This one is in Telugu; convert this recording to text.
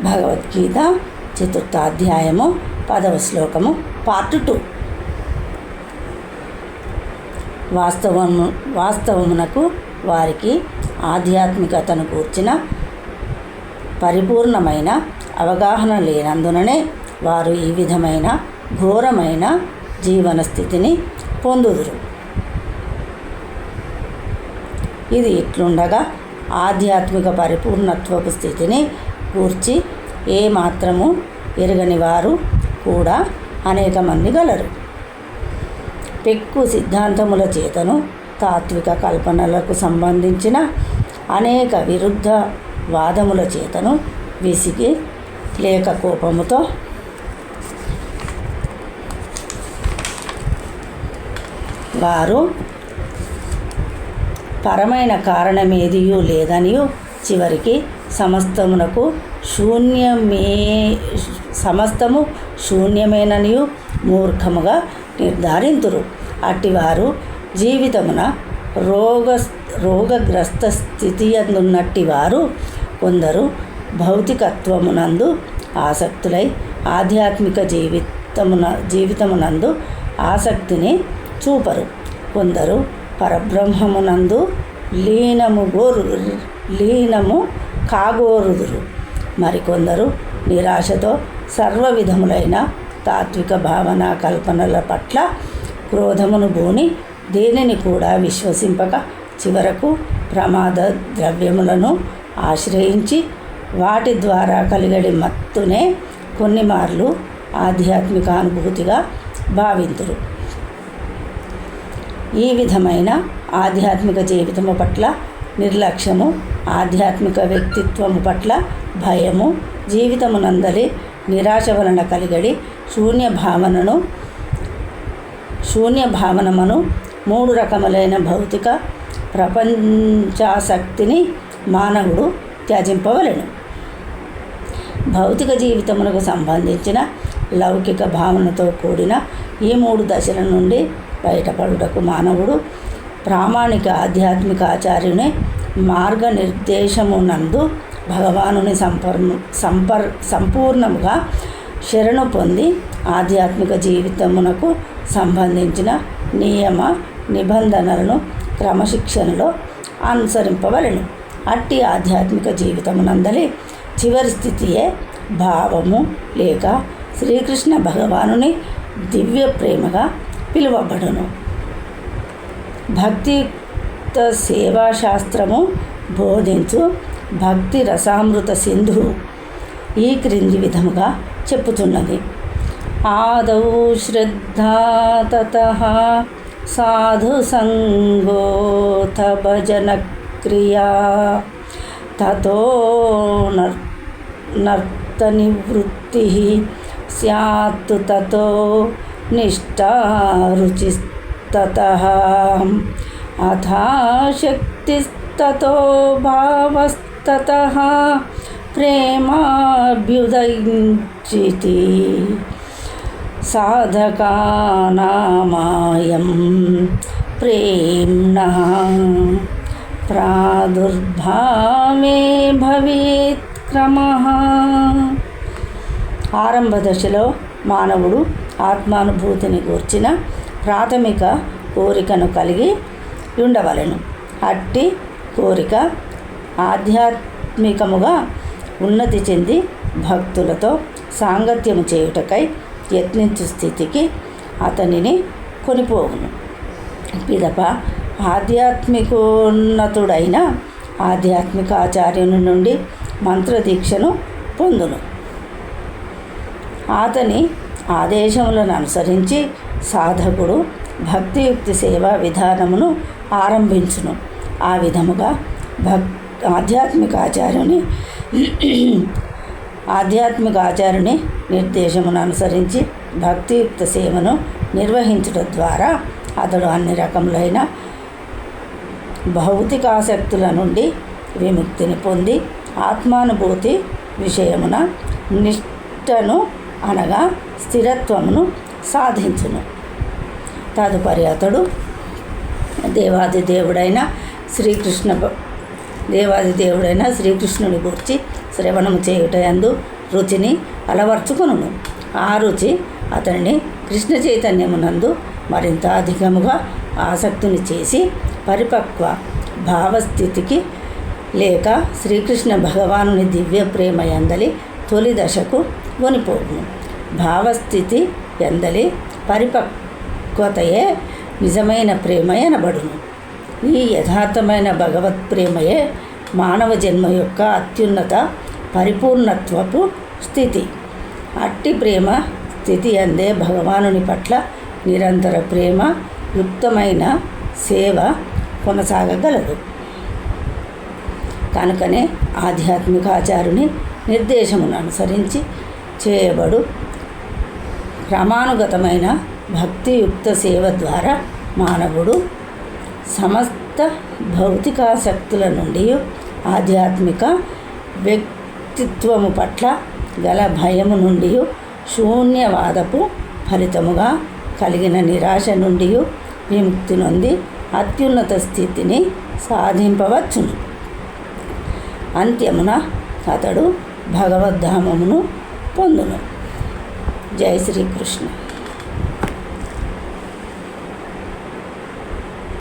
భగవద్గీత 4వ అధ్యాయము 10వ శ్లోకము పార్ట్ 2. వాస్తవమునకు వారికి ఆధ్యాత్మికతను కూర్చిన పరిపూర్ణమైన అవగాహన లేనందుననే వారు ఈ విధమైన ఘోరమైన జీవన స్థితిని పొందుదురు. ఇది ఇట్లుండగా ఆధ్యాత్మిక పరిపూర్ణత్వపు స్థితిని గూర్చి ఏమాత్రము ఎరగని వారు కూడా అనేక మంది గలరు. పెక్కు సిద్ధాంతముల చేతను తాత్విక కల్పనలకు సంబంధించిన అనేక విరుద్ధ వాదముల చేతను విసిగి లేక కోపముతో వారు పరమైన కారణమేదియూ లేదనియు చివరికి సమస్తము శూన్యమేననియు మూర్ఖముగా నిర్ధారింతురు. అట్టివారు జీవితమున రోగగ్రస్త స్థితి అందున్నట్టి వారు కొందరు భౌతికత్వమునందు ఆసక్తులై ఆధ్యాత్మిక జీవితమునందు ఆసక్తిని చూపరు. కొందరు పరబ్రహ్మమునందు లీనము కాగోరుదురు. మరికొందరు నిరాశతో సర్వ విధములైన తాత్విక భావన కల్పనల పట్ల క్రోధమును బూని దేనిని కూడా విశ్వసింపక చివరకు ప్రమాద ద్రవ్యములను ఆశ్రయించి వాటి ద్వారా కలిగడి మత్తునే కొన్ని మార్లు ఆధ్యాత్మిక అనుభూతిగా భావింతురు. ఈ విధమైన ఆధ్యాత్మిక జీవితము పట్ల నిర్లక్ష్యము, ఆధ్యాత్మిక వ్యక్తిత్వము పట్ల భయము, జీవితమునందలి నిరాశ వలన కలిగడి శూన్య భావనమును 3 రకములైన భౌతిక ప్రపంచాసక్తిని మానవుడు త్యజింపవలెను. భౌతిక జీవితమునకు సంబంధించిన లౌకిక భావనతో కూడిన ఈ 3 దశల నుండి బయటపడుటకు మానవుడు ప్రామాణిక ఆధ్యాత్మిక ఆచార్యుని మార్గనిర్దేశమునందు భగవానుని సంపూర్ణముగా శరణు పొంది ఆధ్యాత్మిక జీవితమునకు సంబంధించిన నియమ నిబంధనలను క్రమశిక్షణలో అనుసరింపవలెను. అట్టి ఆధ్యాత్మిక జీవితమునందలి చివరి స్థితియే భావము లేక శ్రీకృష్ణ భగవానుని దివ్య ప్రేమగా పిలువబడును. భక్తియుక్త సేవాశాస్త్రము బోధించు భక్తి రసామృత సింధు ఈ క్రింది విధముగా చెప్పుచున్నది. ఆదౌ శ్రద్ధా తతః సాధు సంగోథ భజన క్రియా తతో నర్త నివృత్తి స్యాత్తు తతో నిష్టా రుచిస్తతః అథాశక్తిస్తతో భావస్తతః ప్రేమాభ్యుదయించితి సాధకానామాయం ప్రేమ్ణః ప్రాదుర్భావే భవేత్ క్రమః. ఆరంభ దశలో మానవుడు ఆత్మానుభూతిని గూర్చిన ప్రాథమిక కోరికను కలిగి ఉండవలెను. అట్టి కోరిక ఆధ్యాత్మికముగా ఉన్నతి చెంది భక్తులతో సాంగత్యము చేయుటకై యత్నించు స్థితికి అతనిని కొనిపోవును. పిదప ఆధ్యాత్మికోన్నతుడైన ఆధ్యాత్మిక ఆచార్యుని నుండి మంత్రదీక్షను పొందును. అతని ఆదేశములను అనుసరించి సాధకుడు భక్తియుక్తి సేవా విధానమును ఆరంభించును. ఆ విధముగా ఆధ్యాత్మిక ఆచార్యుని నిర్దేశమును అనుసరించి భక్తియుక్త సేవను నిర్వహించడం ద్వారా అతడు అన్ని రకములైన భౌతికాసక్తుల నుండి విముక్తిని పొంది ఆత్మానుభూతి విషయమున నిష్టను అనగా స్థిరత్వమును సాధించును. తదుపరి అతడు దేవాది దేవుడైన శ్రీకృష్ణ దేవాది దేవుడైన శ్రీకృష్ణుని గూర్చి శ్రవణము చేయుటయందు రుచిని అలవర్చుకొనును. ఆ రుచి అతనిని కృష్ణ చైతన్యమునందు మరింత అధికముగా ఆసక్తిని చేసి పరిపక్వ భావస్థితికి లేక శ్రీకృష్ణ భగవానుని దివ్య ప్రేమ ఎందలి తొలి దశకు కొనిపోవును. భావస్థితి ఎందలి పరిపక్వతయే నిజమైన ప్రేమ ఎనబడును. ఈ యథార్థమైన భగవత్ ప్రేమయే మానవ జన్మ యొక్క అత్యున్నత పరిపూర్ణత్వపు స్థితి. అట్టి ప్రేమ స్థితి అందే భగవానుని పట్ల నిరంతర ప్రేమ యుక్తమైన సేవ కొనసాగగలదు. కనుకనే ఆధ్యాత్మిక ఆచారుని నిర్దేశమును అనుసరించి చేయబడు క్రమానుగతమైన భక్తియుక్త సేవ ద్వారా మానవుడు సమస్త భౌతికాసక్తుల నుండి ఆధ్యాత్మిక వ్యక్తిత్వము పట్ల గల భయము నుండి శూన్యవాదపు ఫలితముగా కలిగిన నిరాశ నుండి విముక్తి నొంది అత్యున్నత స్థితిని సాధింపవచ్చును. అంత్యమున అతడు భగవద్ధామమును పొందును. జై శ్రీకృష్ణ.